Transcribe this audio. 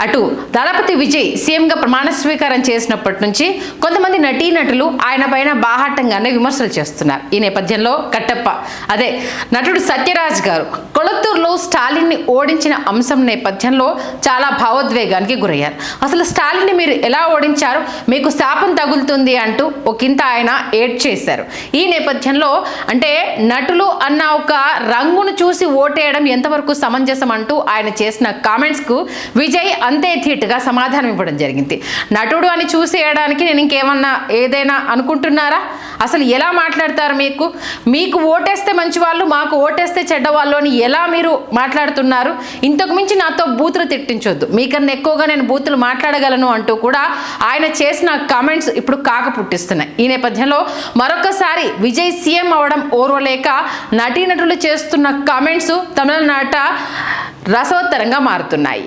అటు దళపతి విజయ్ సీఎంగా ప్రమాణ స్వీకారం చేసినప్పటి నుంచి కొంతమంది నటీనటులు ఆయన పైన బాహాటంగానే విమర్శలు చేస్తున్నారు. ఈ నేపథ్యంలో కట్టప్ప అదే నటుడు సత్యరాజ్ గారు కొళత్తూరులో స్టాలిన్ని ఓడించిన అంశం నేపథ్యంలో చాలా భావోద్వేగానికి గురయ్యారు. అసలు స్టాలిన్ని మీరు ఎలా ఓడించారు, మీకు శాపం తగులుతుంది అంటూ ఒకంత ఆయన ఏడ్ చేశారు. ఈ నేపథ్యంలో అంటే నటులు అన్న ఒక రంగును చూసి ఓటేయడం ఎంతవరకు సమంజసం అంటూ ఆయన చేసిన కామెంట్స్కు విజయ్ అంతే ధీటుగా సమాధానం ఇవ్వడం జరిగింది. నటుడు అని చూసేయడానికి నేను ఇంకేమన్నా ఏదైనా అనుకుంటున్నారా? అసలు ఎలా మాట్లాడతారు? మీకు ఓటేస్తే మంచి వాళ్ళు, మాకు ఓటేస్తే చెడ్డవాళ్ళు అని ఎలా మీరు మాట్లాడుతున్నారు? ఇంతకు మించి నాతో బూతులు తిట్టించొద్దు, మీకన్నా ఎక్కువగా నేను బూతులు మాట్లాడగలను అంటూ కూడా ఆయన చేసిన కామెంట్స్ ఇప్పుడు కాక పుట్టిస్తున్నాయి. ఈ నేపథ్యంలో మరొకసారి విజయ్ సీఎం అవడం ఓర్వలేక నటీనటులు చేస్తున్న కామెంట్స్ తమిళనాట రసవత్తరంగా మారుతున్నాయి.